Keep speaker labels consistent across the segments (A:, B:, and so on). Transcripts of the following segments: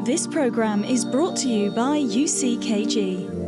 A: This program is brought to you by UCKG.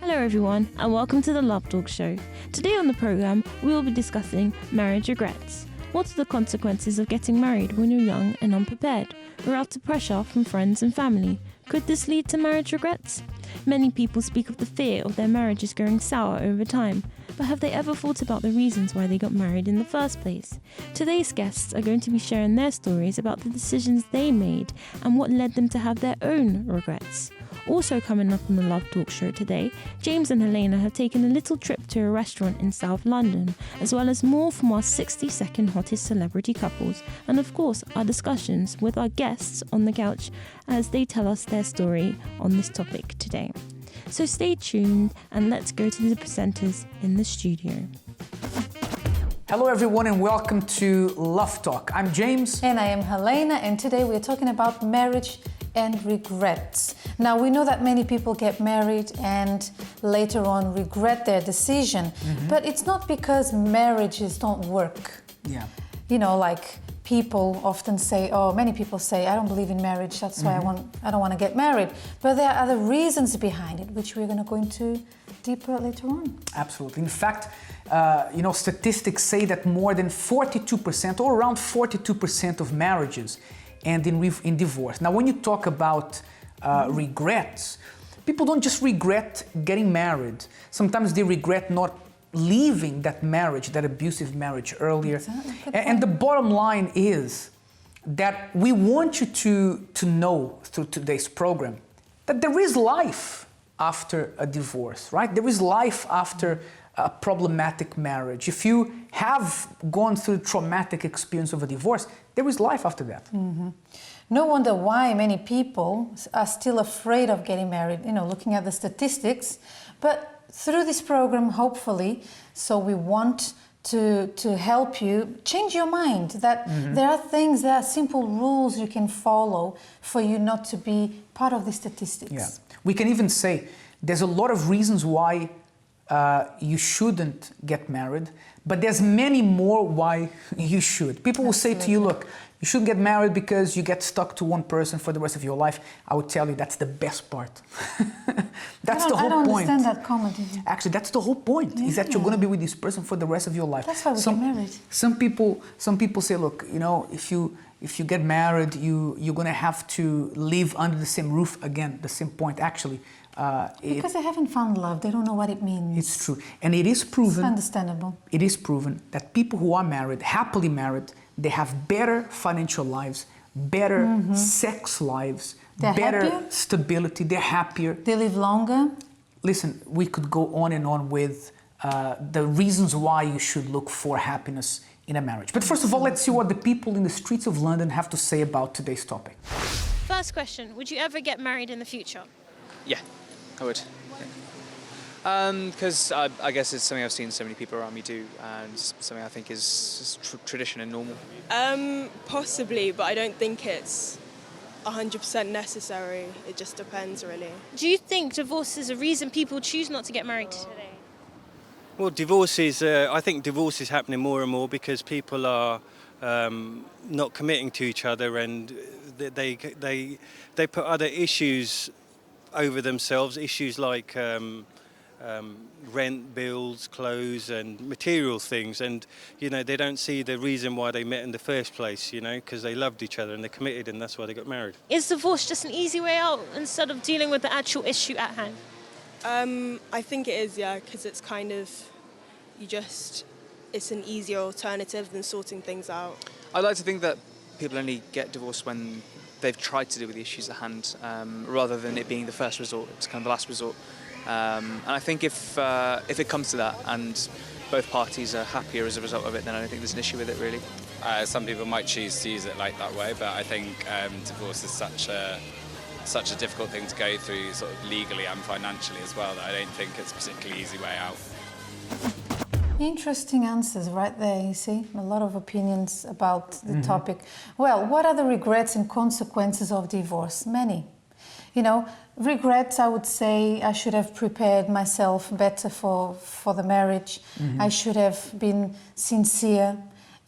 B: Hello everyone and welcome to the Love Talk Show. Today on the programme we will be discussing marriage regrets. What are the consequences of getting married when you're young and unprepared, or out of pressure from friends and family? Could this lead to marriage regrets? Many people speak of the fear of their marriages going sour over time, but have they ever thought about the reasons why they got married in the first place? Today's guests are going to be sharing their stories about the decisions they made and what led them to have their own regrets. Also coming up on the Love Talk Show today, James and Helena have taken a little trip to a restaurant in South London, as well as more from our 60-second hottest celebrity couples, and of course our discussions with our guests on the couch as they tell us their story on this topic today. So stay tuned and let's go to the presenters in the studio.
C: Hello everyone and welcome to Love Talk. I'm James.
D: And I am Helena, and today we're talking about marriage and regrets. Now, we know that many people get married and later on regret their decision, but it's not because marriages don't work.
C: Yeah.
D: You know, like people often say, many people say, I don't believe in marriage, that's why I don't want to get married. But there are other reasons behind it, which we're going to go into deeper later on.
C: Absolutely. In fact, statistics say that more than 42% or around 42% of marriages end in divorce. Now, when you talk about regrets, people don't just regret getting married. Sometimes they regret not leaving that marriage, that abusive marriage earlier.
D: Exactly.
C: And the bottom line is that we want you to know through today's program that there is life after a divorce, right? There is life after a problematic marriage. If you have gone through the traumatic experience of a divorce, there is life after that.
D: No wonder why many people are still afraid of getting married, looking at the statistics. But through this program, hopefully, so we want to help you change your mind, that there are simple rules you can follow for you not to be part of the statistics.
C: Yeah. We can even say there's a lot of reasons why you shouldn't get married, but there's many more why you should. People will say to you, look, you shouldn't get married because you get stuck to one person for the rest of your life. I would tell you that's the best part. That's the whole point.
D: I don't understand that comment.
C: Actually, that's the whole point, is that you're going to be with this person for the rest of your life.
D: That's why we get married.
C: Some people say, look, if you get married, you're going to have to live under the same roof again, the same point. Actually,
D: because they haven't found love, they don't know what it means.
C: It's true. And it is proven.
D: It's understandable.
C: It is proven that people who are married, happily married, they have better financial lives, better sex lives,
D: they're
C: better
D: happier.
C: Stability, they're happier.
D: They live longer.
C: Listen, we could go on and on with the reasons why you should look for happiness in a marriage. But first of all, let's see what the people in the streets of London have to say about today's topic.
B: First question, would you ever get married in the future?
E: Yeah, I would. Because I guess it's something I've seen so many people around me do, and something I think is tradition and normal.
F: Possibly, but I don't think it's 100% necessary. It just depends, really.
B: Do you think divorce is a reason people choose not to get married today?
G: Well, I think divorce is happening more and more because people are not committing to each other, and they put other issues over themselves, issues like rent, bills, clothes and material things, and they don't see the reason why they met in the first place, because they loved each other and they're committed, and that's why they got married.
B: Is divorce just an easy way out instead of dealing with the actual issue at hand?
F: I think it is, yeah, because it's kind of, it's an easier alternative than sorting things out.
E: I like to think that people only get divorced when they've tried to deal with the issues at hand, rather than it being the first resort. It's kind of the last resort. And I think if it comes to that and both parties are happier as a result of it, then I don't think there's an issue with it, really.
H: Some people might choose to use it like that way, but I think divorce is such a such a difficult thing to go through sort of legally and financially as well that I don't think it's a particularly easy way out.
D: Interesting answers right there, you see. A lot of opinions about the topic. Well, what are the regrets and consequences of divorce? Many. You know, regrets, I would say I should have prepared myself better for the marriage. I should have been sincere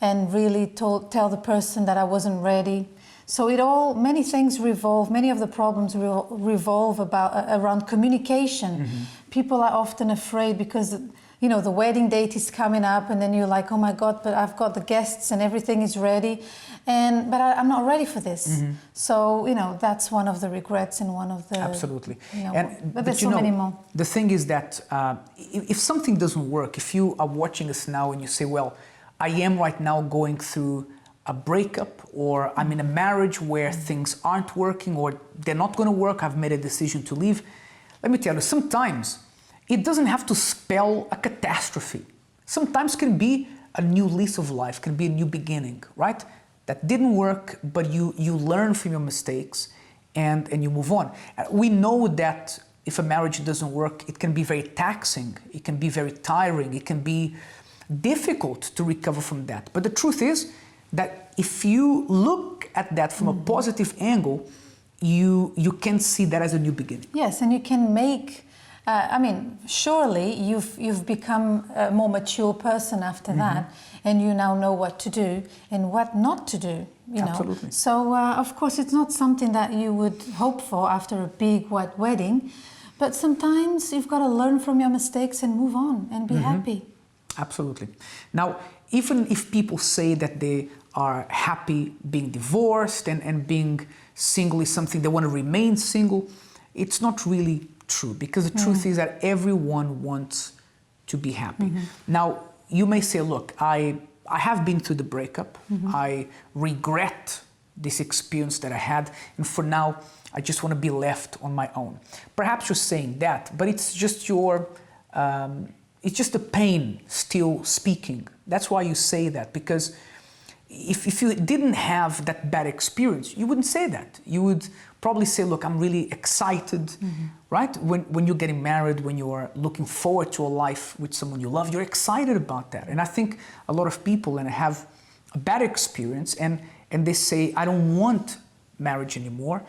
D: and really tell the person that I wasn't ready. So many things many of the problems revolve around communication. People are often afraid because, you know, the wedding date is coming up and then you're like, oh my God, but I've got the guests and everything is ready. But I'm not ready for this. So, you know, that's one of the regrets and one of the...
C: Absolutely.
D: You know, but there's so many more.
C: The thing is that if something doesn't work, if you are watching us now and you say, well, I am right now going through a breakup, or I'm in a marriage where things aren't working, or they're not going to work, I've made a decision to leave. Let me tell you, sometimes it doesn't have to spell a catastrophe. Sometimes can be a new lease of life, can be a new beginning, right? That didn't work, but you learn from your mistakes and you move on. We know that if a marriage doesn't work, it can be very taxing, it can be very tiring, it can be difficult to recover from that. But the truth is that if you look at that from a positive angle, you can see that as a new beginning.
D: Yes, and you can make... I mean, surely you've become a more mature person after that, and you now know what to do and what not to do, you know.
C: Absolutely.
D: So, of course, it's not something that you would hope for after a big white wedding, but sometimes you've got to learn from your mistakes and move on and be happy.
C: Absolutely. Now, even if people say that they are happy being divorced and being single is something they want to remain single, it's not really true, because the truth is that everyone wants to be happy. Now, you may say, look, I have been through the breakup. I regret this experience that I had, and for now, I just want to be left on my own. Perhaps you're saying that, but it's just it's just the pain still speaking. That's why you say that, because if you didn't have that bad experience, you wouldn't say that. You would probably say, look, I'm really excited, right? When you're getting married, when you are looking forward to a life with someone you love, you're excited about that. And I think a lot of people have a bad experience and they say, I don't want marriage anymore,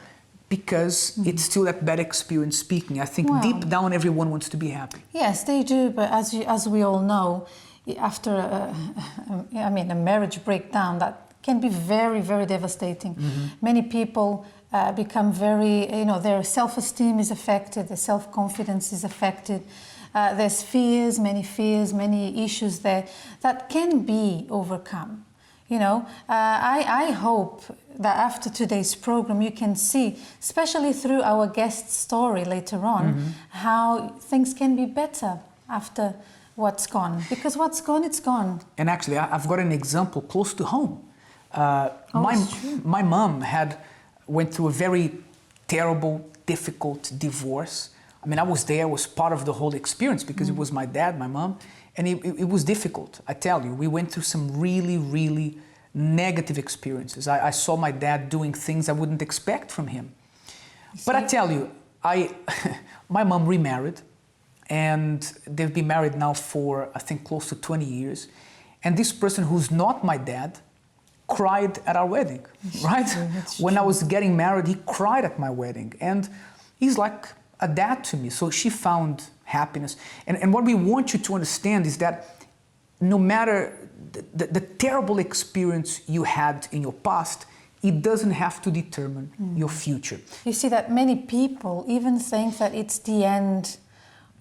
C: because it's still that bad experience speaking. I think deep down, everyone wants to be happy.
D: Yes, they do, but as we all know, after a marriage breakdown, that can be very, very devastating. Many people become very, their self-esteem is affected, their self-confidence is affected. There's many issues there that can be overcome. I hope that after today's program you can see, especially through our guest story later on, how things can be better after what's gone. Because what's gone, it's gone.
C: And actually, I've got an example close to home. My mom went through a very terrible, difficult divorce. I mean, I was there, was part of the whole experience, because it was my dad, my mom, and it was difficult, I tell you. We went through some really, really negative experiences. I saw my dad doing things I wouldn't expect from him. But I tell you, my mom remarried, and they've been married now for, I think, close to 20 years. And this person who's not my dad cried at our wedding, right? When I was getting married, he cried at my wedding. And he's like a dad to me. So she found happiness. And what we want you to understand is that no matter the terrible experience you had in your past, it doesn't have to determine your future. You
D: see that many people even think that it's the end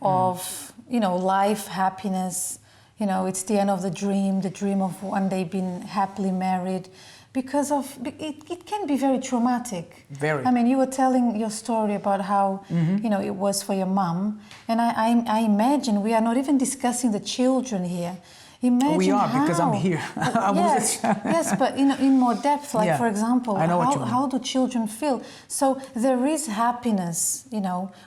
D: of, life, happiness. It's the end of the dream of one day being happily married, because of it can be very traumatic. Very. I mean, you were telling your story about how it was for your mom, and I imagine we are not even discussing the children here. Imagine
C: we are, because I'm here.
D: Yes, but in more depth, like for example, how do children feel? So there is happiness,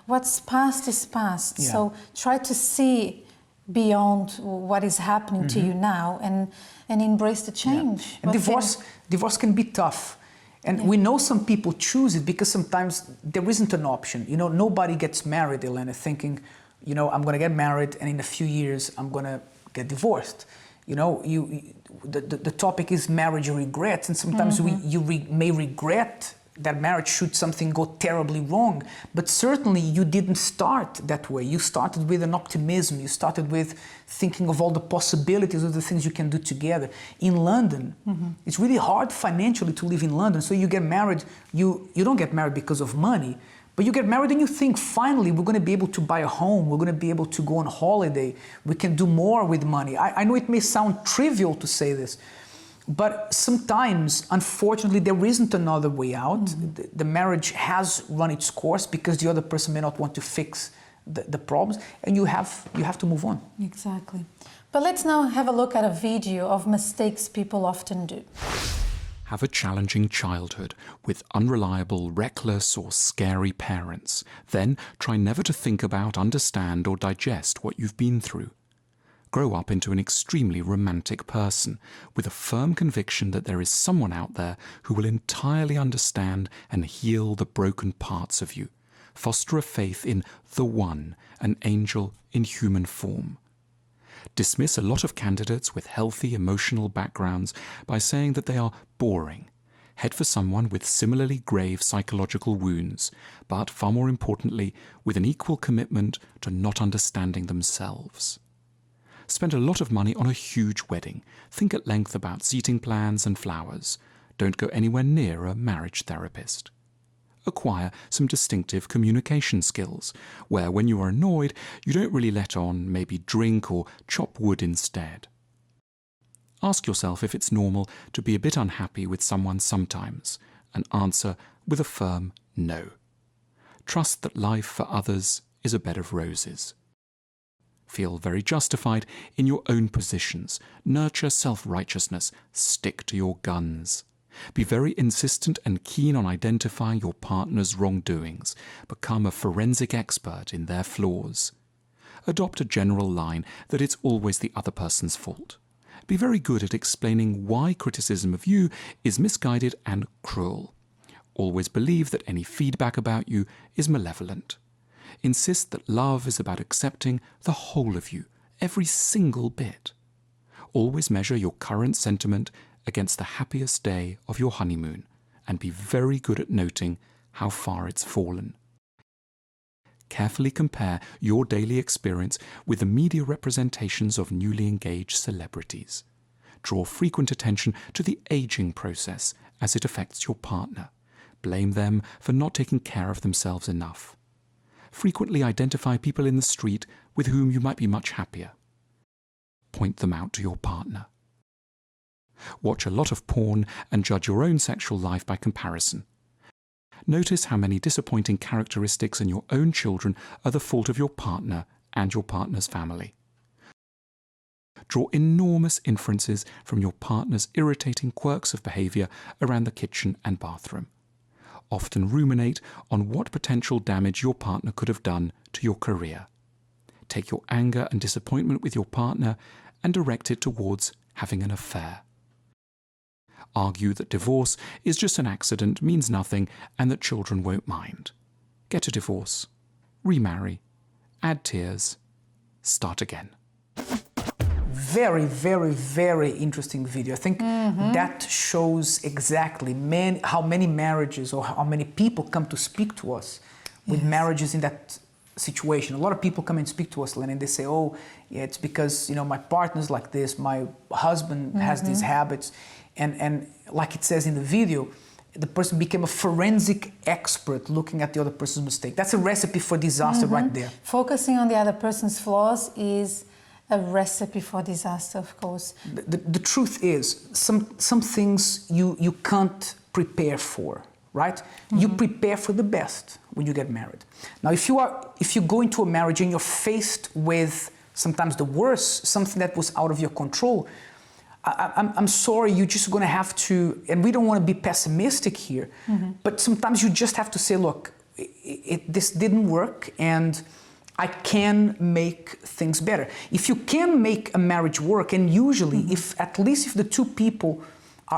D: what's past is past. Yeah. So try to see beyond what is happening to you now and embrace the change.
C: Yeah. And divorce can be tough. And we know some people choose it because sometimes there isn't an option. You know, nobody gets married, Elena, thinking, you know, I'm going to get married and in a few years I'm going to get divorced. You know, the topic is marriage regrets, and sometimes you may regret that marriage should something go terribly wrong. But certainly you didn't start that way. You started with an optimism. You started with thinking of all the possibilities of the things you can do together. In London, it's really hard financially to live in London. So you get married, you don't get married because of money, but you get married and you think, finally, we're going to be able to buy a home. We're going to be able to go on holiday. We can do more with money. I know it may sound trivial to say this, but sometimes, unfortunately, there isn't another way out. The marriage has run its course because the other person may not want to fix the problems, and you have to move on.
D: Exactly. But let's now have a look at a video of mistakes people often do.
I: Have a challenging childhood with unreliable, reckless or scary parents. Then try never to think about, understand or digest what you've been through. Grow up into an extremely romantic person with a firm conviction that there is someone out there who will entirely understand and heal the broken parts of you. Foster a faith in the One, an angel in human form. Dismiss a lot of candidates with healthy emotional backgrounds by saying that they are boring. Head for someone with similarly grave psychological wounds, but far more importantly, with an equal commitment to not understanding themselves. Spend a lot of money on a huge wedding. Think at length about seating plans and flowers. Don't go anywhere near a marriage therapist. Acquire some distinctive communication skills, where when you are annoyed, you don't really let on, maybe drink or chop wood instead. Ask yourself if it's normal to be a bit unhappy with someone sometimes, and answer with a firm no. Trust that life for others is a bed of roses. Feel very justified in your own positions. Nurture self-righteousness. Stick to your guns. Be very insistent and keen on identifying your partner's wrongdoings. Become a forensic expert in their flaws. Adopt a general line that it's always the other person's fault. Be very good at explaining why criticism of you is misguided and cruel. Always believe that any feedback about you is malevolent. Insist that love is about accepting the whole of you, every single bit. Always measure your current sentiment against the happiest day of your honeymoon, and be very good at noting how far it's fallen. Carefully compare your daily experience with the media representations of newly engaged celebrities. Draw frequent attention to the aging process as it affects your partner. Blame them for not taking care of themselves enough. Frequently identify people in the street with whom you might be much happier. Point them out to your partner. Watch a lot of porn and judge your own sexual life by comparison. Notice how many disappointing characteristics in your own children are the fault of your partner and your partner's family. Draw enormous inferences from your partner's irritating quirks of behavior around the kitchen and bathroom. Often ruminate on what potential damage your partner could have done to your career. Take your anger and disappointment with your partner and direct it towards having an affair. Argue that divorce is just an accident, means nothing, and that children won't mind. Get a divorce. Remarry. Add tears. Start again.
C: Very, very, very interesting video. I think that shows exactly how many marriages or how many people come to speak to us with marriages in that situation. A lot of people come and speak to us, Len, and they say, oh, yeah, it's because, you know, my partner's like this, my husband has these habits. And like it says in the video, the person became a forensic expert looking at the other person's mistake. That's a recipe for disaster right there.
D: Focusing on the other person's flaws is a recipe for disaster, of course.
C: The truth is, some things you can't prepare for, right? You prepare for the best when you get married. Now, if you go into a marriage and you're faced with sometimes the worst, something that was out of your control, I'm sorry, you're just going to have to, and we don't want to be pessimistic here, but sometimes you just have to say, look, this didn't work, and I can make things better. If you can make a marriage work, and usually, at least if the two people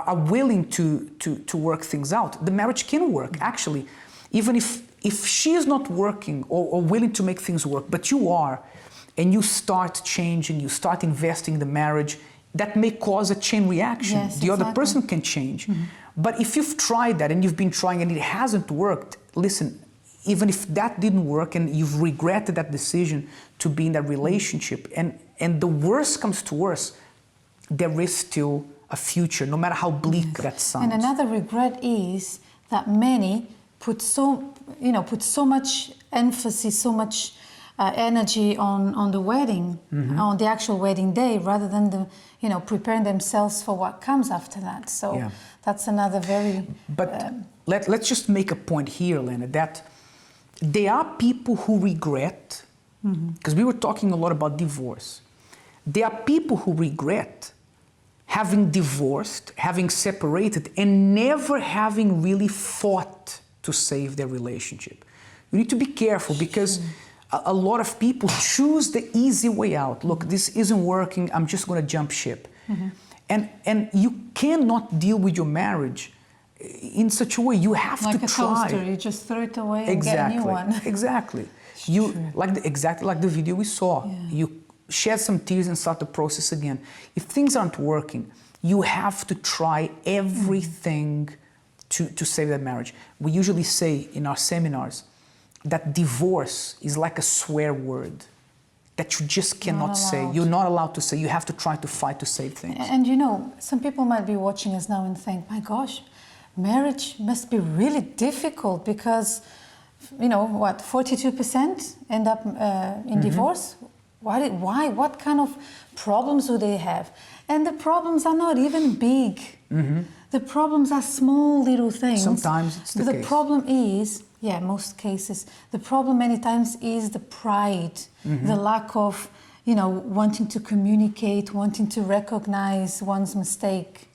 C: are willing to work things out, the marriage can work, actually. Even if she is not working or willing to make things work, but you are, and you start changing, you start investing in the marriage, that may cause a chain reaction.
D: Yes,
C: the other
D: exactly.
C: person can change. But if you've tried that and you've been trying and it hasn't worked, listen, even if that didn't work and you've regretted that decision to be in that relationship, and the worst comes to worst, there is still a future, no matter how bleak that sounds.
D: And another regret is that many put so much emphasis, so much energy on the wedding, on the actual wedding day, rather than preparing themselves for what comes after that. So that's another very.
C: But let's just make a point here, Lena, that there are people who regret, because we were talking a lot about divorce. There are people who regret having divorced, having separated, and never having really fought to save their relationship. You need to be careful, because a lot of people choose the easy way out. Look, this isn't working, I'm just going to jump ship. And you cannot deal with your marriage in such a way. You have
D: like
C: to
D: a
C: try.
D: toaster, you just throw it away and get a new one.
C: Exactly. Exactly like the video we saw. You shed some tears and start the process again. If things aren't working, you have to try everything to save that marriage. We usually say in our seminars that divorce is like a swear word that you just cannot say. You're not allowed to say. You have to try to fight to save things.
D: And some people might be watching us now and think, my gosh, marriage must be really difficult, because 42% end up in divorce. Why? What kind of problems do they have? And the problems are not even big. The problems are small little things.
C: Sometimes it's the case.
D: The problem is, most cases, the problem many times is the pride, the lack of, wanting to communicate, wanting to recognize one's mistake,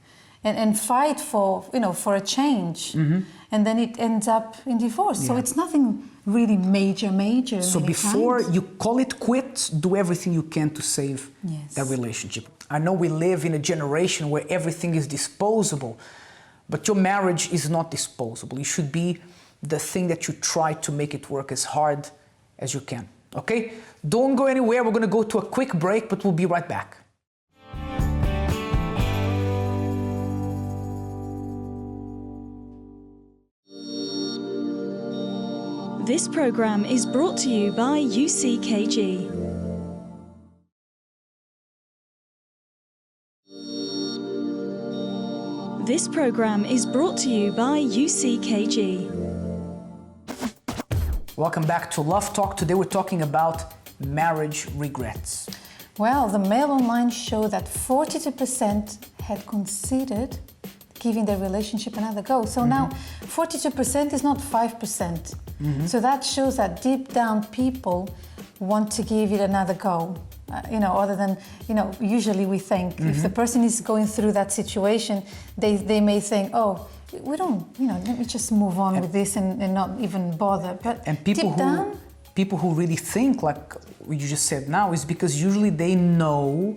D: and fight for a change. And then it ends up in divorce. So it's nothing really major.
C: So before you call it quits, do everything you can to save that relationship. I know we live in a generation where everything is disposable, but your marriage is not disposable. It should be the thing that you try to make it work as hard as you can. Okay? Don't go anywhere. We're going to go to a quick break, but we'll be right back.
A: This program is brought to you by UCKG. This program is brought to you by UCKG.
C: Welcome back to Love Talk. Today we're talking about marriage regrets.
D: Well, the Mail Online showed that 42% had considered giving their relationship another go. So now 42% is not 5%. So that shows that deep down people want to give it another go. Other than, usually we think if the person is going through that situation, they may think, oh, we don't, let me just move on with this and not even bother. But
C: people who really think like what you just said now is because usually they know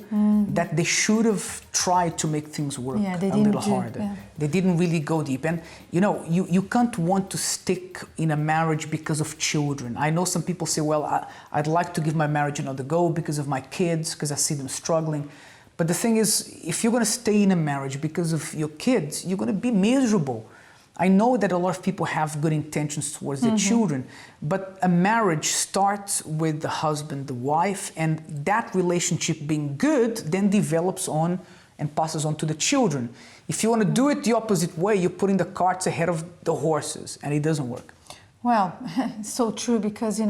C: that they should have tried to make things work a little harder. They didn't really go deep. And you can't want to stick in a marriage because of children. I know some people say, well, I'd like to give my marriage another go because of my kids, because I see them struggling. But the thing is, if you're going to stay in a marriage because of your kids, you're going to be miserable. I know that a lot of people have good intentions towards their children, but a marriage starts with the husband, the wife, and that relationship being good then develops on and passes on to the children. If you want to do it the opposite way, you're putting the carts ahead of the horses, and it doesn't work.
D: Well, so true, because,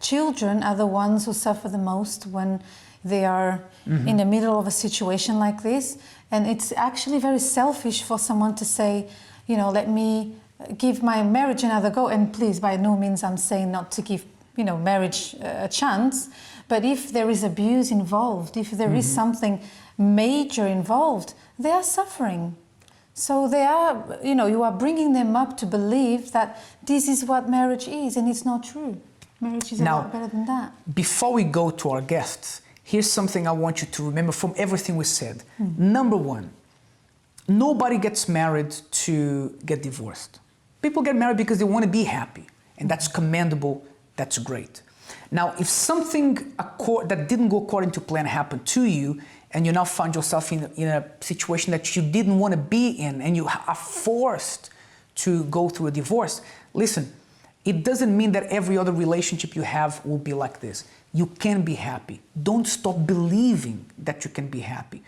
D: children are the ones who suffer the most when they are in the middle of a situation like this. And it's actually very selfish for someone to say, let me give my marriage another go. And please, by no means I'm saying not to give, marriage a chance. But if there is abuse involved, if there is something major involved, they are suffering. So they are, you are bringing them up to believe that this is what marriage is, and it's not true. Marriage is a lot better than that.
C: Before we go to our guests, here's something I want you to remember from everything we said. Number one, nobody gets married to get divorced. People get married because they want to be happy, and that's commendable, that's great. Now, if something that didn't go according to plan happened to you, and you now find yourself in a situation that you didn't want to be in, and you are forced to go through a divorce, listen, it doesn't mean that every other relationship you have will be like this. You can be happy. Don't stop believing that you can be happy.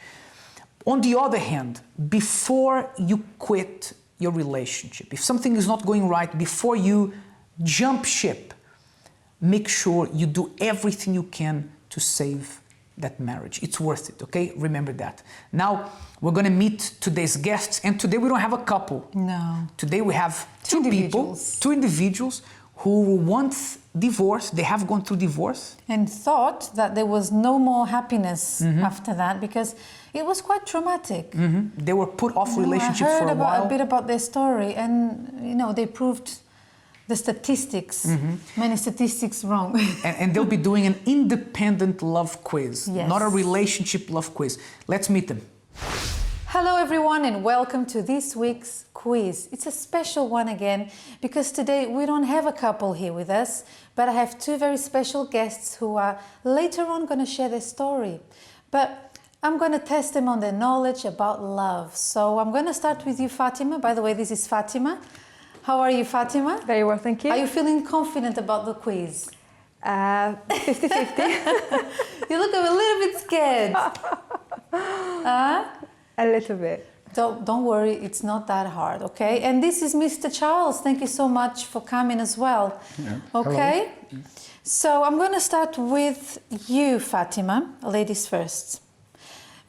C: On the other hand, before you quit your relationship, if something is not going right, before you jump ship, make sure you do everything you can to save that marriage. It's worth it, okay? Remember that. Now, we're going to meet today's guests, and today we don't have a couple.
D: No.
C: Today we have two individuals who were once divorced. They have gone through divorce.
D: And thought that there was no more happiness after that because it was quite traumatic.
C: They were put off relationship
D: I
C: for a
D: heard
C: while.
D: a bit about their story, and they proved the statistics, many statistics wrong.
C: And they'll be doing an independent love quiz,
D: Yes.
C: not a relationship love quiz. Let's meet them.
D: Hello everyone and welcome to this week's quiz. It's a special one again because today we don't have a couple here with us, but I have two very special guests who are later on going to share their story. But I'm going to test them on their knowledge about love. So I'm going to start with you, Fatima. By the way, this is Fatima. How are you, Fatima?
J: Very well, thank you.
D: Are you feeling confident about the quiz?
J: 50-50.
D: You look a little bit scared.
J: A little bit.
D: Don't worry, it's not that hard, okay? And this is Mr. Charles. Thank you so much for coming as well.
K: Yeah.
D: Okay?
K: Hello.
D: So I'm going to start with you, Fatima. Ladies first.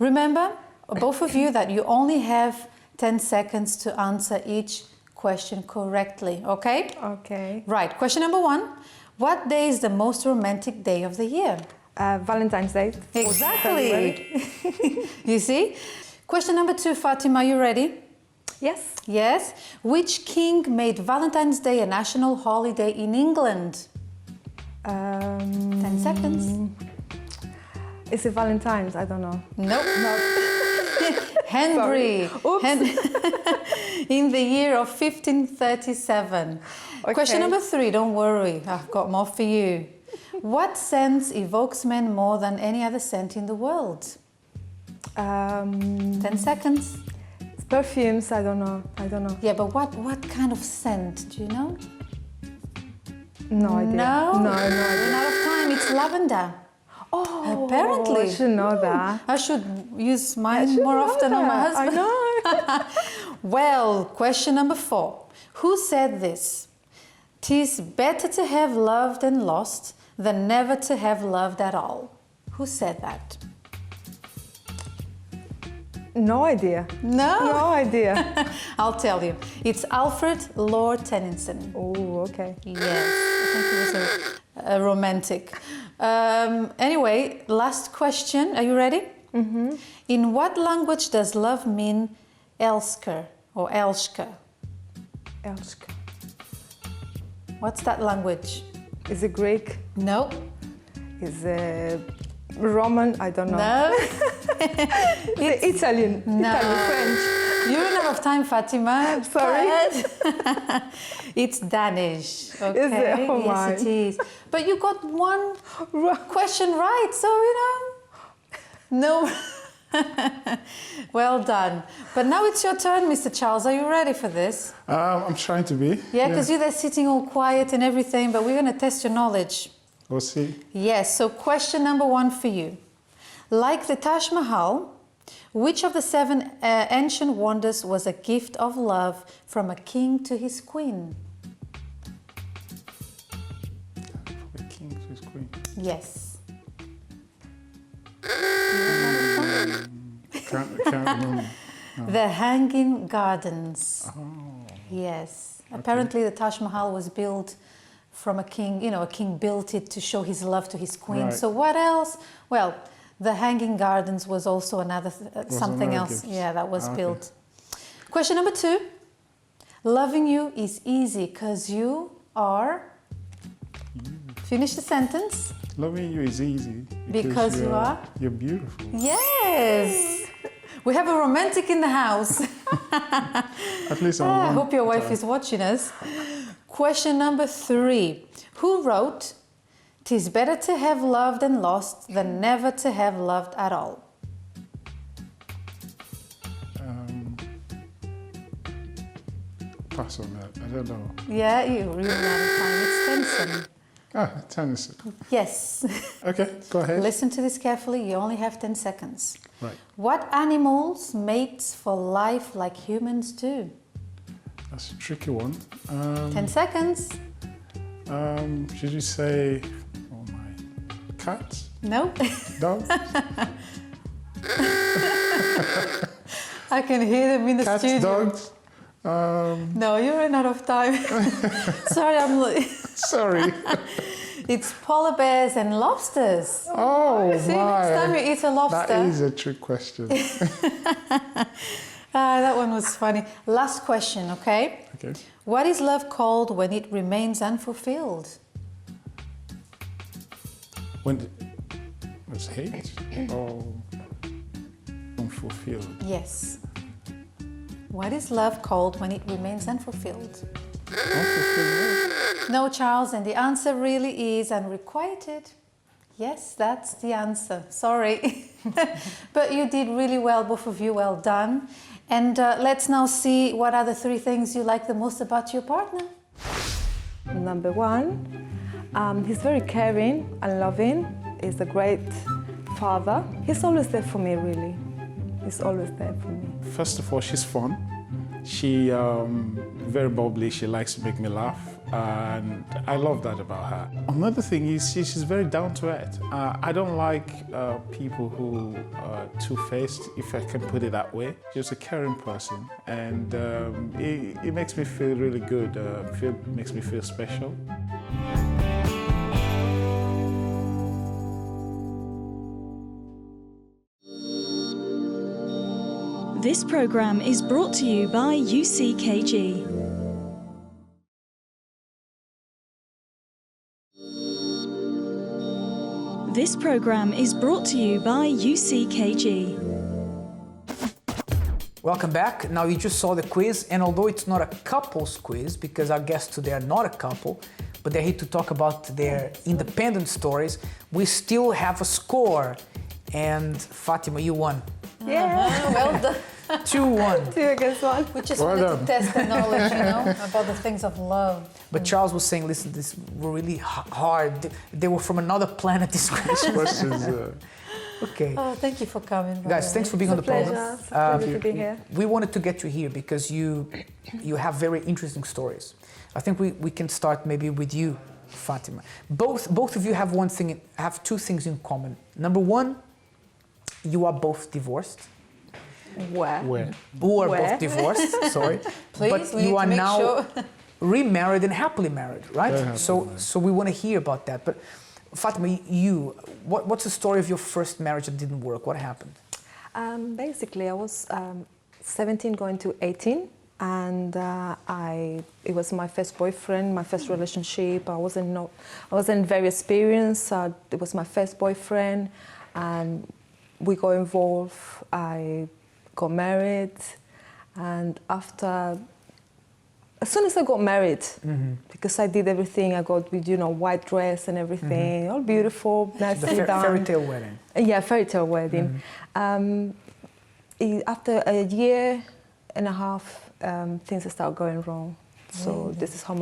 D: Remember, both of you, that you only have 10 seconds to answer each question correctly, okay?
J: Okay.
D: Right, question number 1. What day is the most romantic day of the year?
J: Valentine's Day.
D: Exactly. You see? Question number 2, Fatima, are you ready?
J: Yes.
D: Yes. Which king made Valentine's Day a national holiday in England? 10 seconds.
J: Is it Valentine's? I don't know.
D: Nope. Henry.
J: Oops.
D: In the year of 1537.
J: Okay.
D: Question number 3, don't worry, I've got more for you. What scent evokes men more than any other scent in the world? 10 seconds.
J: It's perfumes. I don't know.
D: Yeah, but what kind of scent? Do you know?
J: No idea.
D: No?
J: No idea.
D: Run out of time. It's lavender.
J: Oh,
D: Apparently.
J: I should know that.
D: I should use mine more often on my husband.
J: I know.
D: Well, question number 4. Who said this? 'Tis better to have loved and lost than never to have loved at all. Who said that?
J: No idea.
D: No?
J: No idea.
D: I'll tell you. It's Alfred Lord Tennyson.
J: Oh, okay.
D: Yes, I think he was a romantic. Anyway, last question. Are you ready? In what language does love mean elsker or elske?
J: Elske.
D: What's that language?
J: Is it Greek?
D: No.
J: Is it Roman? I don't know.
D: No.
J: It's Italian.
D: No.
J: Italian, French.
D: You don't have time, Fatima.
J: Sorry.
D: But it's Danish. Okay?
J: Is it? Oh, my.
D: Yes, it is. But you got one question right, so no. Well done. But now it's your turn, Mr. Charles. Are you ready for this?
K: I'm trying to be.
D: Yeah, because you're there sitting all quiet and everything, but we're going to test your knowledge.
K: We'll see.
D: Yes, so question number 1 for you. Like the Taj Mahal, which of the 7 ancient wonders was a gift of love from a king to his queen?
K: The king to his queen.
D: Yes.
K: Can't remember. No.
D: The Hanging Gardens.
K: Oh.
D: Yes. Apparently the Taj Mahal was built from a king, a king built it to show his love to his queen.
K: Right.
D: So what else? Well, the Hanging Gardens was also another something
K: another
D: else.
K: gift.
D: Yeah, that was
K: Okay.
D: built. Question number 2. Loving you is easy because you are... Finish the sentence.
K: Loving you is easy
D: Because you are?
K: You're beautiful.
D: Yes. We have a romantic in the house.
K: At least
D: I hope your wife is watching us. Question number 3. Who wrote, "'Tis better to have loved and lost than never to have loved at all"?
K: Pass on that. I don't know.
D: Yeah, you're out of time. It's Tennyson.
K: Tennyson.
D: Yes.
K: Okay, go ahead.
D: Listen to this carefully. You only have 10 seconds.
K: Right.
D: What animals mate for life like humans do?
K: That's a tricky one.
D: 10 seconds.
K: Should you say, oh my, cats?
D: No.
K: Dogs?
D: I can hear them in the
K: Cats,
D: studio.
K: dogs?
D: No, you ran out of time. Sorry,
K: Sorry.
D: It's polar bears and lobsters.
K: Oh,
D: See,
K: my.
D: next time you eat a lobster.
K: That is a trick question.
D: That one was funny. Last question, okay?
K: Okay.
D: What is love called when it remains unfulfilled?
K: When it's hate or unfulfilled?
D: Yes. What is love called when it remains unfulfilled?
K: Unfulfilled.
D: No, Charles, and the answer really is unrequited. Yes, that's the answer. Sorry. But you did really well, both of you. Well done. And let's now see what are the 3 things you like the most about your partner.
J: Number 1, he's very caring and loving. He's a great father. He's always there for me, really. He's always there for me.
K: First of all, she's fun. She very bubbly. She likes to make me laugh, and I love that about her. Another thing is she's very down to earth. I don't like people who are two-faced, if I can put it that way. She's a caring person, and it makes me feel really good. Makes me feel special.
A: This program is brought to you by UCKG. This program is brought to you by UCKG.
C: Welcome back. Now you just saw the quiz, and although it's not a couples quiz, because our guests today are not a couple, but they're here to talk about their independent stories, we still have a score. And Fatima, you won.
D: Yeah, well done.
C: 2-1.
J: 2 against 1.
D: We just wanted to test the knowledge, about the things of love.
C: But Charles was saying, listen, these were really hard. They were from another planet, these questions. Okay.
D: Oh, thank you for coming.
C: Guys, thanks for being on the program.
J: It's a pleasure to be here.
C: We wanted to get you here because you have very interesting stories. I think we can start maybe with you, Fatima. Both of you have have 2 things in common. Number 1, you are both divorced.
J: Where?
C: Who are both divorced, sorry.
D: Please,
C: but
D: we
C: you
D: need
C: are
D: to make
C: now
D: sure.
C: remarried and happily married, right?
K: Happily
C: So we want to hear about that. But Fatima, what's the story of your first marriage that didn't work? What happened?
J: Basically, I was 17 going to 18, and it was my first boyfriend, my first relationship. I wasn't very experienced. It was my first boyfriend, and we got involved. I got married, and as soon as I got married, because I did everything, I got with white dress and everything, all beautiful, nicely done.
C: Fairy tale wedding.
J: Yeah, fairy tale wedding. After a year and a half, things started going wrong. So this is how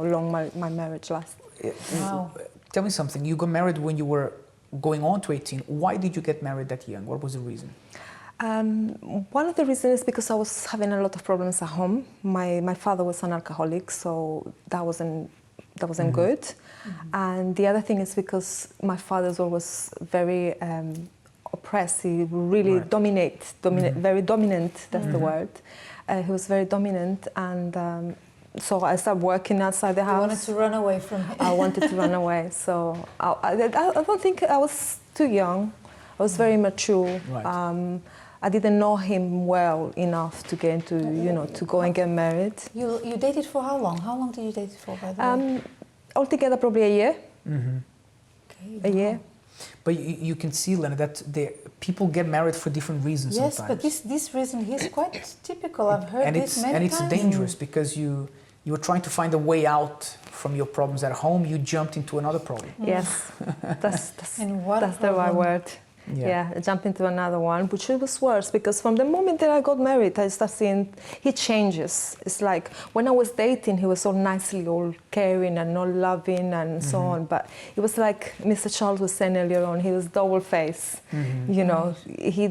J: long my marriage lasted.
D: Wow.
C: Tell me something. You got married when you were going on to 18. Why did you get married that young? What was the reason?
J: One of the reasons is because I was having a lot of problems at home. My father was an alcoholic, so that wasn't good. And the other thing is because my father was always very oppressed. He really very dominant. That's the word. He was very dominant, and so I started working outside the house.
D: You wanted to run away from him.
J: I wanted to run away. So I don't think I was too young. I was very mature.
C: Right.
J: I didn't know him well enough to get into, to go and get married.
D: You dated for how long? How long did you date for, by the way?
J: Altogether, probably a year.
C: Mm-hmm.
D: Okay,
J: A year.
C: But you can see, Lena, that people get married for different reasons
D: Yes,
C: sometimes.
D: but this reason is quite typical. I've heard this many
C: and
D: times.
C: it's dangerous because you were trying to find a way out from your problems at home. You jumped into another problem.
J: Yes, that's
D: And what a
J: that's the right
D: problem.
J: word. Yeah, jump into another one, which was worse because from the moment that I got married, I started seeing he changes. It's like when I was dating, he was all nicely, all caring and all loving and so on. But it was like Mr. Charles was saying earlier on, he was double face. You know, he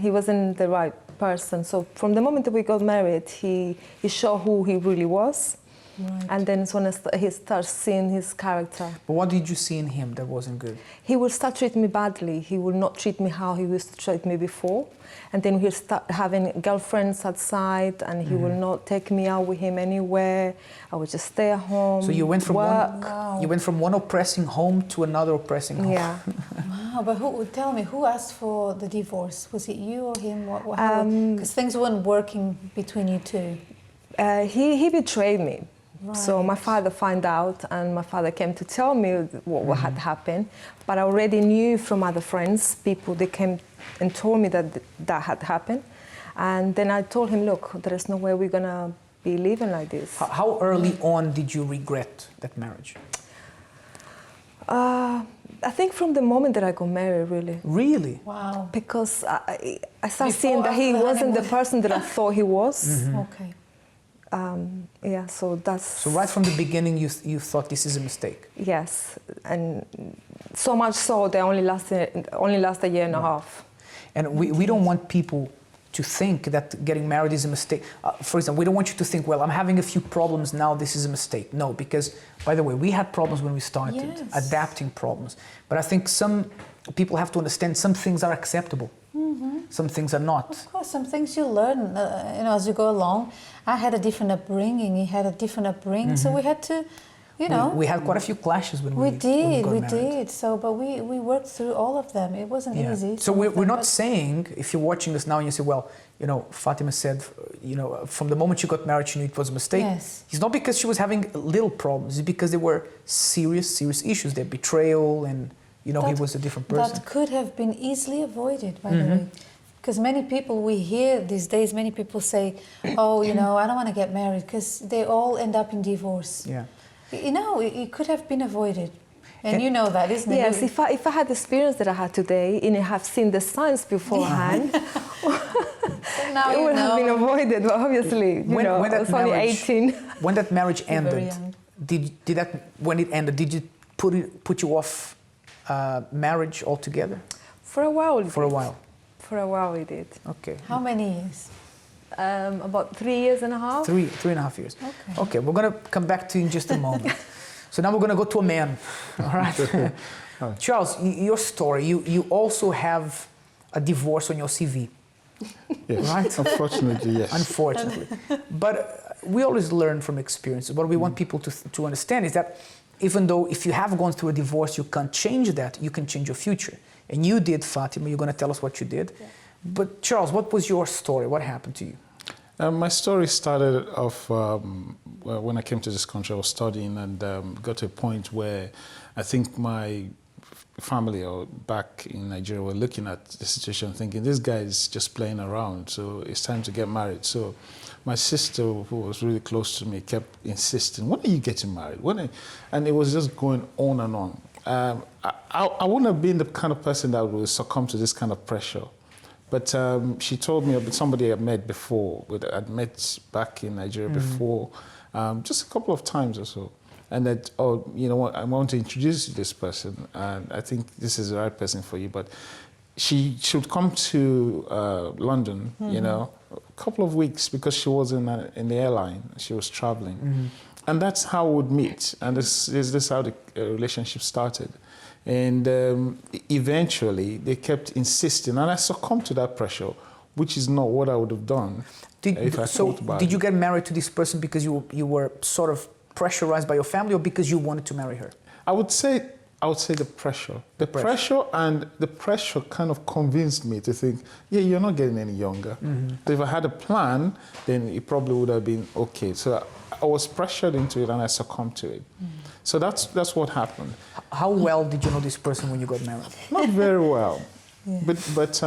J: wasn't the right person. So from the moment that we got married, he showed who he really was.
D: Right.
J: And then it's when he starts seeing his character.
C: But what did you see in him that wasn't good?
J: He will start treating me badly. He will not treat me how he used to treat me before. And then he'll start having girlfriends outside and he will not take me out with him anywhere. I would just stay at home,
C: So you went from
J: work.
C: you went from one oppressing home to another oppressing home.
J: Yeah.
D: Wow, but tell me, who asked for the divorce? Was it you or him? Because things weren't working between you two.
J: He betrayed me.
D: Right.
J: So my father found out and my father came to tell me what had happened. But I already knew from other friends, people, they came and told me that had happened. And then I told him, look, there is no way we're going to be living like this.
C: How early on did you regret that marriage?
J: I think from the moment that I got married, really.
C: Really?
D: Wow.
J: Because I started
D: Before,
J: seeing that he
D: after the
J: wasn't the
D: honeymoon?
J: person that I thought he was.
D: Okay.
J: Yeah, so that's...
C: So right from the beginning, you thought this is a mistake?
J: Yes, and so much so they only last a year and a half.
C: And we don't want people to think that getting married is a mistake. For example, we don't want you to think, well, I'm having a few problems now, this is a mistake. No, because, by the way, we had problems when we started,
D: Yes.
C: adapting problems. But I think some people have to understand some things are acceptable, some things are not.
D: Of course, some things you learn, as you go along. I had a different upbringing. He had a different upbringing, so we had to,
C: We had quite a few clashes when
D: we
C: we
D: did,
C: got
D: we
C: married.
D: did. So, but we worked through all of them. It wasn't easy.
C: So
D: some of
C: we're
D: them,
C: not
D: but-
C: saying, if you're watching us now and you say, well, Fatima said, from the moment she got married, she knew it was a mistake.
D: Yes.
C: It's not because she was having little problems. It's because there were serious issues. There, betrayal and, he was a different person.
D: That could have been easily avoided, by the way. Because many people, we hear these days, many people say, oh, I don't want to get married because they all end up in divorce.
C: Yeah.
D: It could have been avoided. And you know that, isn't it?
J: Yes, if I had the experience that I had today and I have seen the signs beforehand,
D: now
J: it would have been avoided, but obviously,
C: When
J: I
C: that
J: was only
C: marriage-
J: 18.
C: When that marriage
D: You're very
C: ended,
D: young.
C: when it ended, did it put you off marriage altogether?
J: For a while.
C: For a while.
J: For a while we did.
C: Okay.
D: How many years?
J: About 3 years and a half.
C: 3.5 years.
D: Okay.
C: Okay, we're going to come back to you in just a moment. So now we're going to go to a man. All right. Charles, your story, you also have a divorce on your CV.
K: Yes.
C: Right?
K: Unfortunately, yes.
C: Unfortunately. But we always learn from experience. What we want people to understand is that even though if you have gone through a divorce, you can't change that, you can change your future. And you did, Fatima, you're going to tell us what you did. Yeah. But Charles, what was your story? What happened to you?
K: My story started off when I came to this country. I was studying and got to a point where I think my family or back in Nigeria were looking at the situation thinking, this guy is just playing around, so it's time to get married. So my sister, who was really close to me, kept insisting, when are you getting married? And it was just going on and on. I wouldn't have been the kind of person that would succumb to this kind of pressure. But she told me about somebody I met before, I'd met back in Nigeria before, just a couple of times or so. And that, you know what, I want to introduce you to this person, and I think this is the right person for you. But she should come to London, a couple of weeks because she was in the airline, she was traveling. And that's how we would meet, and this is how the relationship started. And eventually, they kept insisting, and I succumbed to that pressure, which is not what I would have done if I thought about it.
C: Did you get married to this person because you were sort of pressurized by your family, or because you wanted to marry her?
K: I would say the pressure. The pressure kind of convinced me to think, yeah, you're not getting any younger. So if I had a plan, then it probably would have been okay. So I was pressured into it, and I succumbed to it. So that's what happened.
C: How well did you know this person when you got married?
K: Not very well, but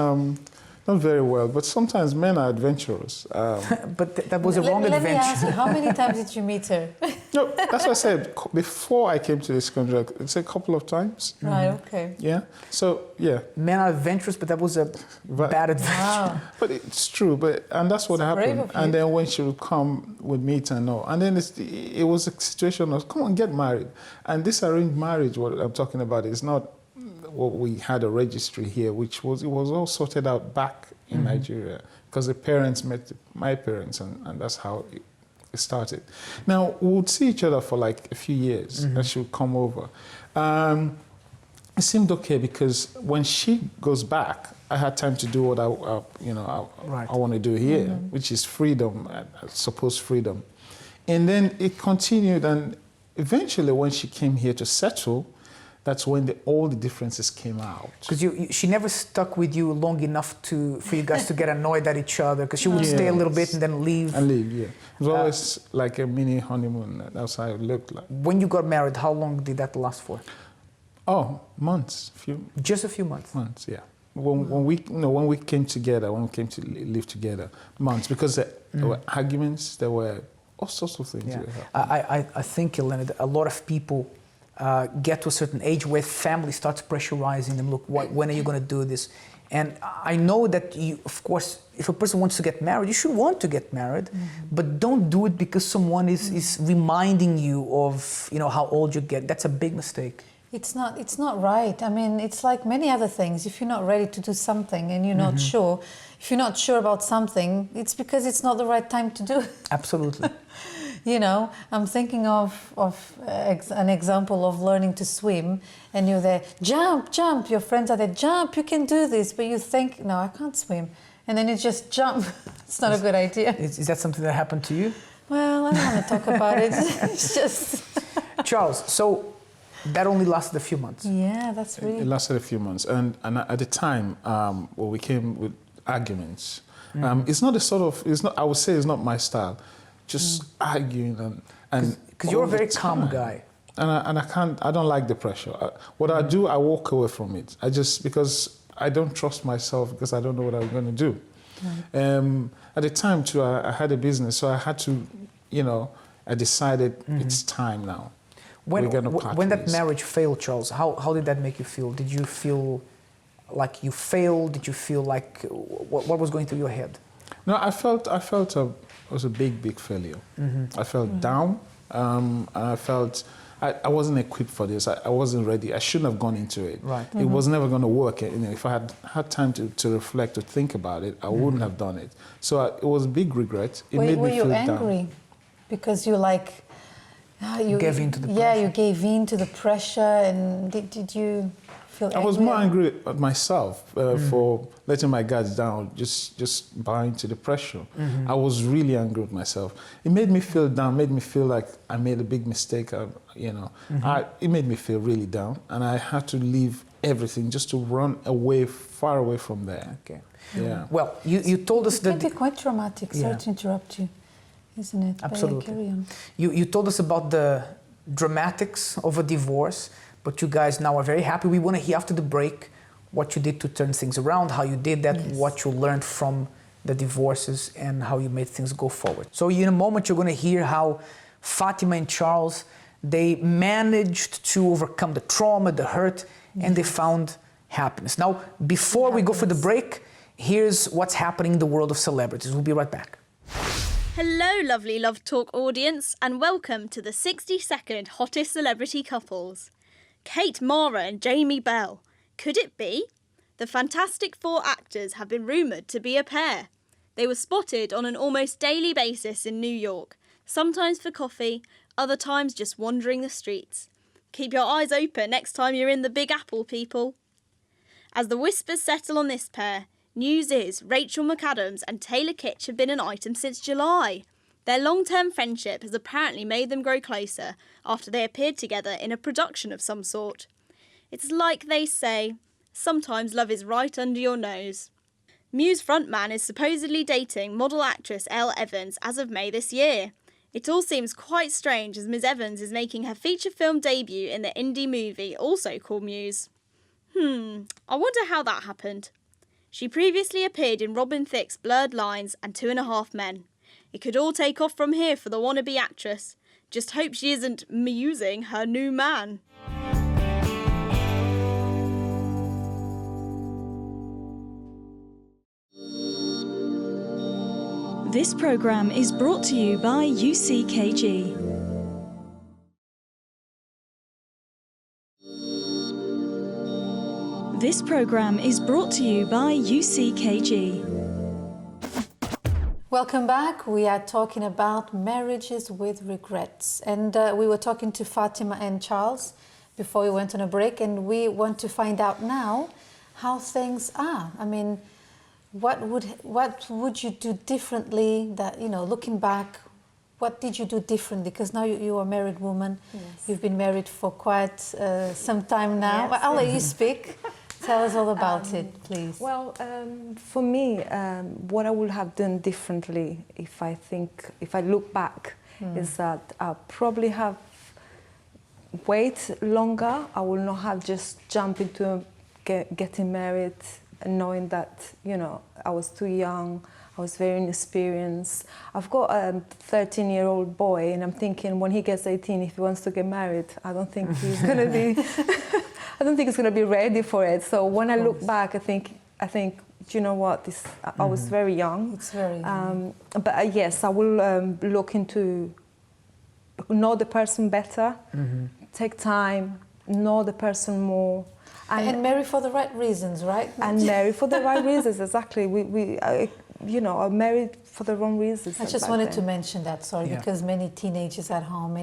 K: not very well. But sometimes men are adventurous.
C: But that was a wrong
D: Let
C: adventure.
D: me ask you, how many times did you meet her?
K: No, that's what I said. Before I came to this country, it's a couple of times.
D: Right, okay.
K: Yeah. So yeah.
C: Men are adventurous, but that was a bad adventure.
D: Wow.
K: But it's true. And that's what
D: It's brave
K: happened.
D: of you.
K: And then when she would come with me to know, and then it was a situation of, come on, get married. And this arranged marriage, what I'm talking about, is not what we had a registry here, it was all sorted out back in Nigeria, because the parents met my parents, and that's how it started. Now, we would see each other for like a few years, and she would come over. It seemed okay, because when she goes back, I had time to do what I want to do here, which is freedom, supposed freedom. And then it continued, and eventually when she came here to settle, that's when all the differences came out.
C: Because she never stuck with you long enough for you guys to get annoyed at each other, because she would stay a little bit and then leave.
K: And leave, yeah. It was always like a mini honeymoon. That's how it looked like.
C: When you got married, how long did that last for?
K: Oh, months.
C: Just a few months?
K: Months, yeah. When we came together, when we came to live together, months, because there were arguments, there were all sorts of things.
C: Yeah. I think, Elena, that a lot of people get to a certain age where family starts pressurizing them. Look, when are you going to do this? And I know that of course, if a person wants to get married, you should want to get married, but don't do it because someone is reminding you of how old you get. That's a big mistake.
D: It's not right. I mean, it's like many other things. If you're not ready to do something and you're not sure, if you're not sure about something, it's because it's not the right time to do it.
C: Absolutely.
D: I'm thinking of an example of learning to swim, and you're there, jump, jump. Your friends are there, jump, you can do this. But you think, no, I can't swim. And then you just jump. It's not a good idea.
C: Is that something that happened to you?
D: Well, I don't want to talk about it. It's just...
C: Charles, so that only lasted a few months.
D: Yeah, that's really...
K: It lasted a few months. And at the time, we came with arguments. It's not I would say it's not my style. Just arguing and
C: because you're a very calm guy,
K: and I don't like the pressure. What I do, I walk away from it. Because I don't trust myself, because I don't know what I'm going to do. At the time too, I had a business, so I had to, I decided it's time now.
C: When that marriage failed, Charles, how did that make you feel? Did you feel like you failed? Did you feel like what was going through your head?
K: No, I felt it was a big failure. I felt down. I felt I wasn't equipped for this. I wasn't ready. I shouldn't have gone into it.
C: Right.
K: It was never going to work. If I had had time to reflect, to think about it, I wouldn't have done it. So it was a big regret. It made me feel down.
D: Were you angry? Because you you
C: gave in to the pressure.
D: Yeah, you gave in to the pressure, and did you feel angry?
K: I was more angry at myself for letting my guards down, just buying to the pressure. I was really angry with myself. It made me feel down, made me feel like I made a big mistake. It made me feel really down, and I had to leave everything just to run away, far away from there.
C: Okay.
K: Yeah.
C: Well, you told us that...
D: It can be quite traumatic, sorry to interrupt you, isn't it?
C: Absolutely.
D: Carry on.
C: You told us about the dramatics of a divorce, but you guys now are very happy. We want to hear after the break what you did to turn things around, how you did that, what you learned from the divorces, and how you made things go forward. So in a moment, you're going to hear how Fatima and Charles, they managed to overcome the trauma, the hurt, and they found happiness. Now, before we go for the break, here's what's happening in the world of celebrities. We'll be right back.
L: Hello, lovely Love Talk audience, and welcome to the 60-second hottest celebrity couples. Kate Mara and Jamie Bell. Could it be? The Fantastic Four actors have been rumoured to be a pair. They were spotted on an almost daily basis in New York, sometimes for coffee, other times just wandering the streets. Keep your eyes open next time you're in the Big Apple, people. As the whispers settle on this pair, news is Rachel McAdams and Taylor Kitsch have been an item since July. Their long-term friendship has apparently made them grow closer after they appeared together in a production of some sort. It's like they say, sometimes love is right under your nose. Muse frontman is supposedly dating model actress Elle Evans as of May this year. It all seems quite strange as Ms Evans is making her feature film debut in the indie movie also called Muse. I wonder how that happened. She previously appeared in Robin Thicke's Blurred Lines and 2.5 Men. It could all take off from here for the wannabe actress. Just hope she isn't musing her new man.
A: This programme is brought to you by UCKG. This programme is brought to you by UCKG.
D: Welcome back. We are talking about marriages with regrets. And we were talking to Fatima and Charles before we went on a break, and we want to find out now how things are. I mean, what would you do differently that, you know, looking back, what did you do differently? Because now you are a married woman.
J: Yes.
D: You've been married for quite some time now.
J: Yes.
D: I'll let you speak. Tell us all about it, please.
J: Well, for me, what I would have done differently, if I look back, is that I probably have wait longer. I will not have just jumped into getting married, knowing that, you know, I was too young. I was very inexperienced. I've got a 13-year-old boy, and I'm thinking when he gets 18, if he wants to get married, I don't think he's going to be. I don't think he's going to be ready for it. So when I look back, I think, do you know what? I was very young.
D: It's very young.
J: But yes, I will look into know the person better, take time, know the person more.
D: And marry for the right reasons, right?
J: And marry for the right reasons, exactly. You know, are married for the wrong reasons.
D: I just wanted to mention that, because many teenagers at home,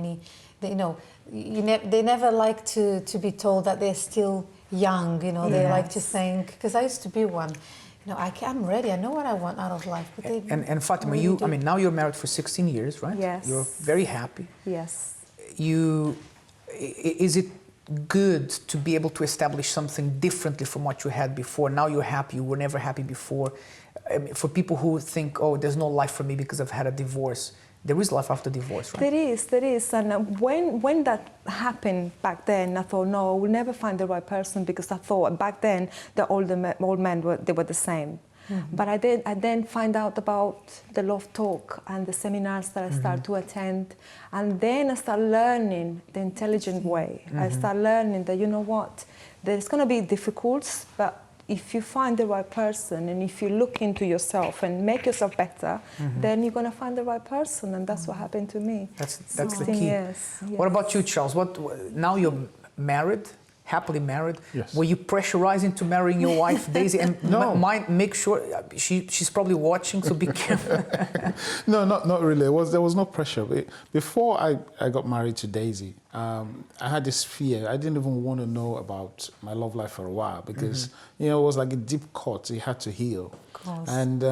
D: you know, they never like to be told that they're still young, you know, they like to think, because I used to be one, you know, I'm ready, I know what I want out of life. But
C: and Fatima, I mean, now you're married for 16 years, right?
J: Yes.
C: You're very happy.
J: Yes.
C: Is it good to be able to establish something differently from what you had before? Now you're happy, you were never happy before. I mean, for people who think, oh, there's no life for me because I've had a divorce, there is life after divorce, right?
J: There is. And when that happened back then, I thought, no, I will never find the right person, because I thought back then the old men were the same. But I then find out about the Love Talk and the seminars that I start to attend, and then I start learning the intelligent way. I start learning that, you know what, there's going to be difficult, but if you find the right person and if you look into yourself and make yourself better, then you're going to find the right person, and that's what happened to me.
C: That's the key.
J: Yes.
C: What about you, Charles? Now you're married, happily married.
K: Yes.
C: Were you pressurized into marrying your wife, Daisy? And
K: No.
C: make sure she's probably watching, so be careful.
K: No, not really. There was no pressure. Before I got married to Daisy, I had this fear. I didn't even want to know about my love life for a while, because you know, it was like a deep cut. It had to heal,
D: Of course.
K: and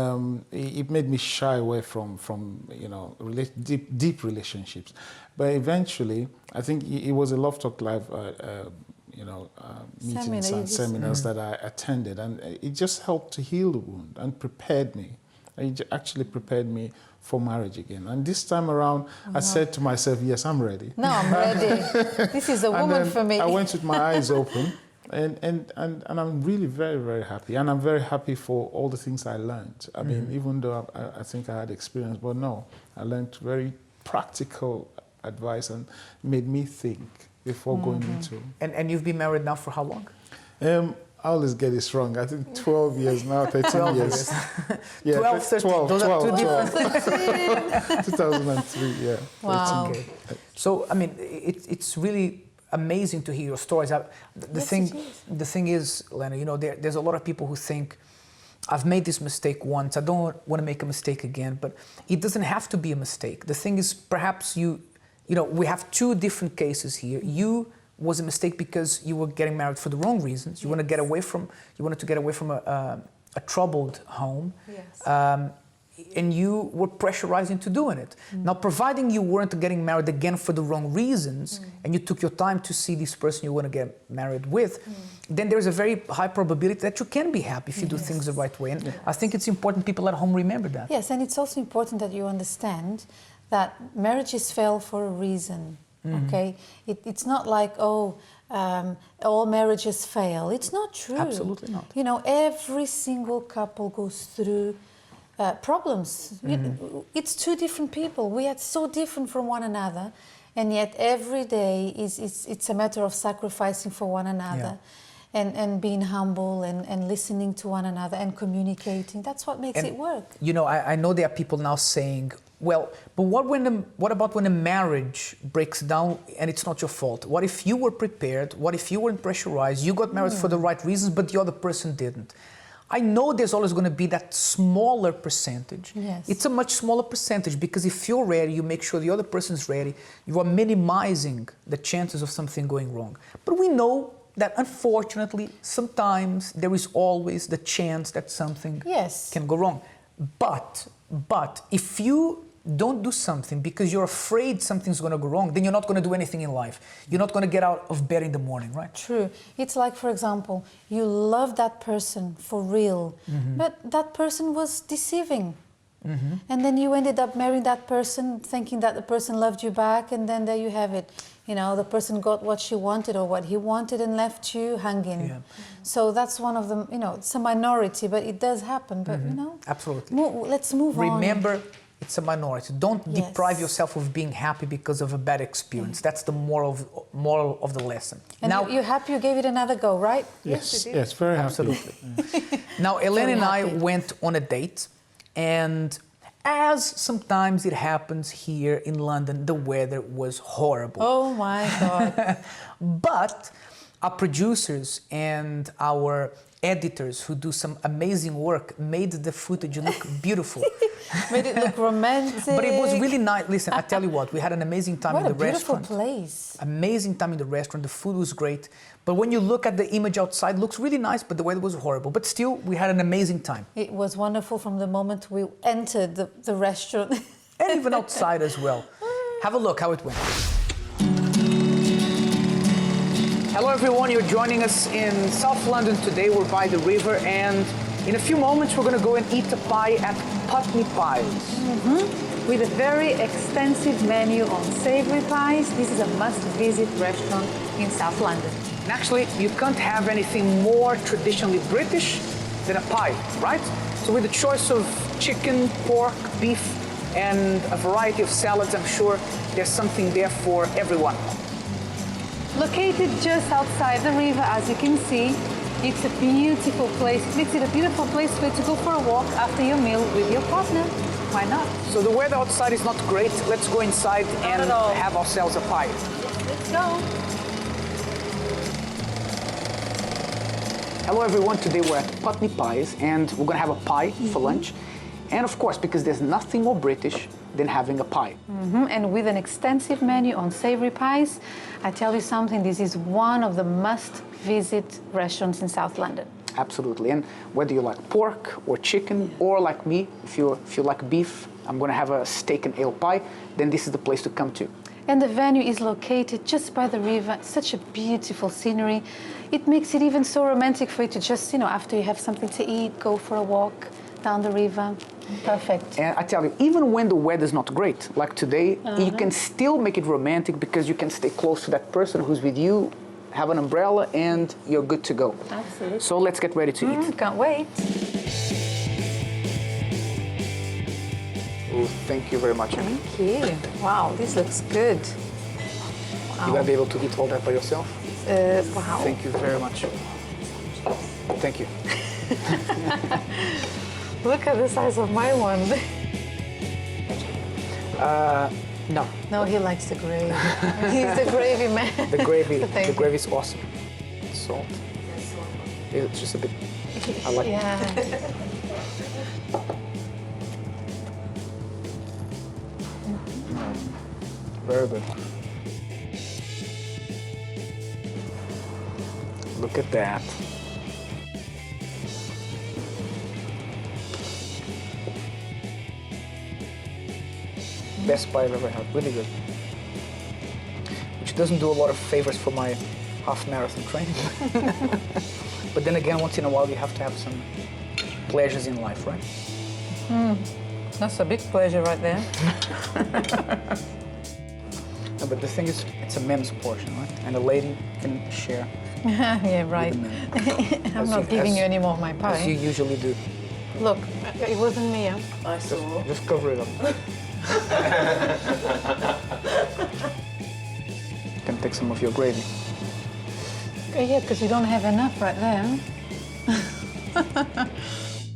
K: it made me shy away from you know, deep relationships. But eventually, I think it was a Love Talk Live. You know, meetings and seminars that I attended, and it just helped to heal the wound and prepared me. It actually prepared me for marriage again. And this time around, I said to myself, yes, I'm ready.
D: No, I'm ready. This is a woman for me.
K: I went with my eyes open, and I'm really very, very happy. And I'm very happy for all the things I learned. I mean, even though I think I had experience, but no, I learned very practical advice and made me think before going into.
C: And you've been married now for how long?
K: I always get this wrong. I think 12 years now, 13 years. Yeah,
C: 12, 13.
K: 12,
C: Those
K: 12,
C: are two
K: 12. 2003, yeah.
D: Wow.
C: Okay. So, I mean, it's really amazing to hear your stories. The thing is, Lena, you know, there's a lot of people who think, I've made this mistake once, I don't want to make a mistake again, but it doesn't have to be a mistake. The thing is, perhaps you know, we have two different cases here. You was a mistake because you were getting married for the wrong reasons. You wanted to get away from a troubled home.
J: Yes.
C: And you were pressurized into doing it. Now, providing you weren't getting married again for the wrong reasons, and you took your time to see this person you want to get married with, then there's a very high probability that you can be happy if you do things the right way. And I think it's important people at home remember that.
D: Yes, and it's also important that you understand that marriages fail for a reason. Okay, it's not like all marriages fail. It's not true.
C: Absolutely not.
D: You know, every single couple goes through problems. It's two different people. We are so different from one another, and yet every day it's a matter of sacrificing for one another. And being humble and listening to one another and communicating. That's what makes it work.
C: You know, I know there are people now saying, well, but what about when a marriage breaks down and it's not your fault? What if you were prepared? What if you weren't pressurized? You got married for the right reasons, but the other person didn't. I know there's always going to be that smaller percentage.
D: Yes.
C: It's a much smaller percentage because if you're ready, you make sure the other person's ready. You are minimizing the chances of something going wrong. But we know that unfortunately, sometimes there is always the chance that something can go wrong. But if you don't do something because you're afraid something's going to go wrong, then you're not going to do anything in life. You're not going to get out of bed in the morning, right?
D: True. It's like, for example, you love that person for real, but that person was deceiving. And then you ended up marrying that person thinking that the person loved you back, and then there you have it. You know, the person got what she wanted or what he wanted and left you hanging.
C: Yeah.
D: So that's one of them, you know, it's a minority, but it does happen. But, you know,
C: absolutely.
D: Let's move on.
C: Remember, it's a minority. Don't deprive yourself of being happy because of a bad experience. That's the moral of the lesson.
D: And
C: now,
D: you're happy you gave it another go, right?
K: Yes, yes, very happy.
C: Absolutely. Now, Elaine and I went on a date, and as sometimes it happens here in London, the weather was horrible.
D: Oh my God.
C: But our producers and our editors who do some amazing work made the footage look beautiful.
D: Made it look romantic.
C: But it was really nice. Listen, I tell you what, we had an amazing time in the restaurant.
D: What a beautiful place.
C: Amazing time in the restaurant. The food was great. But when you look at the image outside, it looks really nice, but the weather was horrible. But still, we had an amazing time.
D: It was wonderful from the moment we entered the restaurant.
C: And even outside as well. Have a look how it went. Hello everyone, you're joining us in South London today. We're by the river, and in a few moments we're going to go and eat a pie at Putney Pies.
M: With a very extensive menu on savoury pies, this is a must-visit restaurant in South London.
C: And actually, you can't have anything more traditionally British than a pie, right? So with the choice of chicken, pork, beef, and a variety of salads, I'm sure there's something there for everyone.
M: Located just outside the river, as you can see, it's a beautiful place. It makes it a beautiful place for you to go for a walk after your meal with your partner. Why not?
C: So the weather outside is not great. Let's go inside and have ourselves a pie.
M: Let's go.
C: Hello everyone, today we're at Putney Pies and we're gonna have a pie for lunch. And of course, because there's nothing more British than having a pie.
M: And with an extensive menu on savoury pies, I tell you something, this is one of the must-visit restaurants in South London.
C: Absolutely, and whether you like pork or chicken, or like me, if you like beef, I'm gonna have a steak and ale pie, then this is the place to come to.
M: And the venue is located just by the river, such a beautiful scenery. It makes it even so romantic for you to just, you know, after you have something to eat, go for a walk down the river. Perfect.
C: And I tell you, even when the weather's not great, like today, you can still make it romantic because you can stay close to that person who's with you, have an umbrella, and you're good to go.
M: Absolutely.
C: So let's get ready to eat.
M: Can't wait.
C: Oh, thank you very much.
M: Thank you. Wow, this looks good. Wow.
C: You're gonna be able to eat all that by yourself?
M: Wow.
C: Thank you very much. Thank you.
M: Look at the size of my one.
C: No.
D: No, he likes the gravy.
M: He's the gravy man.
C: The gravy is awesome. Salt. It's just a bit. I like it. Very good. Look at that. Best pie I've ever had, really good. Which doesn't do a lot of favors for my half marathon training. But then again, once in a while you have to have some pleasures in life, right?
D: That's a big pleasure right there.
C: No, but the thing is, it's a men's portion, right? And a lady can share.
D: Yeah, right. I'm not giving you any more of my pie.
C: As you usually do.
D: Look, it wasn't me. Huh?
C: I saw. Just cover it up. You can take some of your gravy.
D: Yeah, because you don't have enough right there.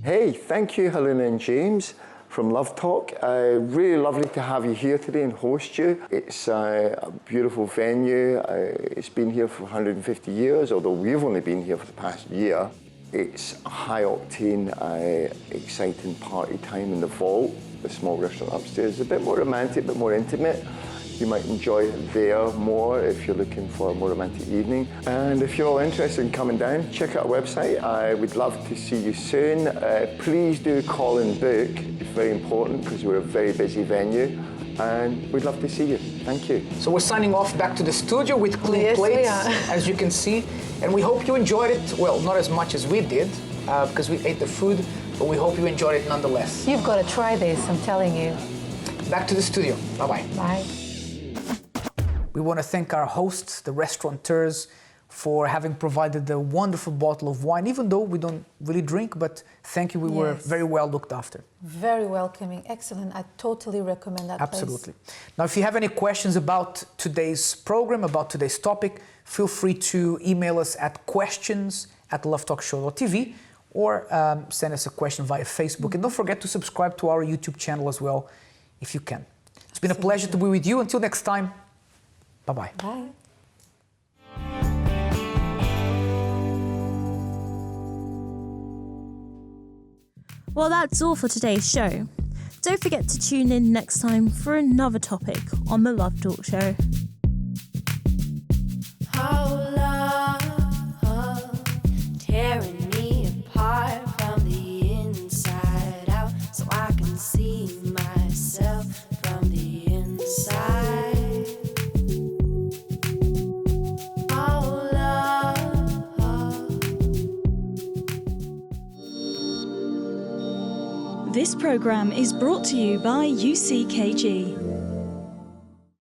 N: Hey, thank you, Helena and James from Love Talk. Really lovely to have you here today and host you. It's a beautiful venue. It's been here for 150 years, although we've only been here for the past year. It's a high-octane, exciting party time in the vault, the small restaurant upstairs. A bit more romantic, a bit more intimate. You might enjoy it there more if you're looking for a more romantic evening. And if you're all interested in coming down, check out our website. I would love to see you soon. Please do call and book. It's very important because we're a very busy venue. And we'd love to see you. Thank you.
C: So we're signing off back to the studio with clean plates, as you can see. And we hope you enjoyed it. Well, not as much as we did, because we ate the food, but we hope you enjoyed it nonetheless.
D: You've got to try this, I'm telling you.
C: Back to the studio. Bye-bye.
D: Bye.
C: We want to thank our hosts, the restaurateurs, for having provided a wonderful bottle of wine, even though we don't really drink, but thank you, we were very well looked after.
D: Very welcoming, excellent. I totally recommend that
C: Absolutely.
D: place.
C: Now, if you have any questions about today's program, about today's topic, feel free to email us at questions@lovetalkshow.tv or send us a question via Facebook. And don't forget to subscribe to our YouTube channel as well, if you can. It's been a pleasure to be with you. Until next time, bye-bye.
D: Bye.
B: Well, that's all for today's show. Don't forget to tune in next time for another topic on the Love Talk Show.
O: Oh, love, tearing me apart from the inside out, so I can see myself from the inside. Oh, love.
A: This program is brought to you by UCKG.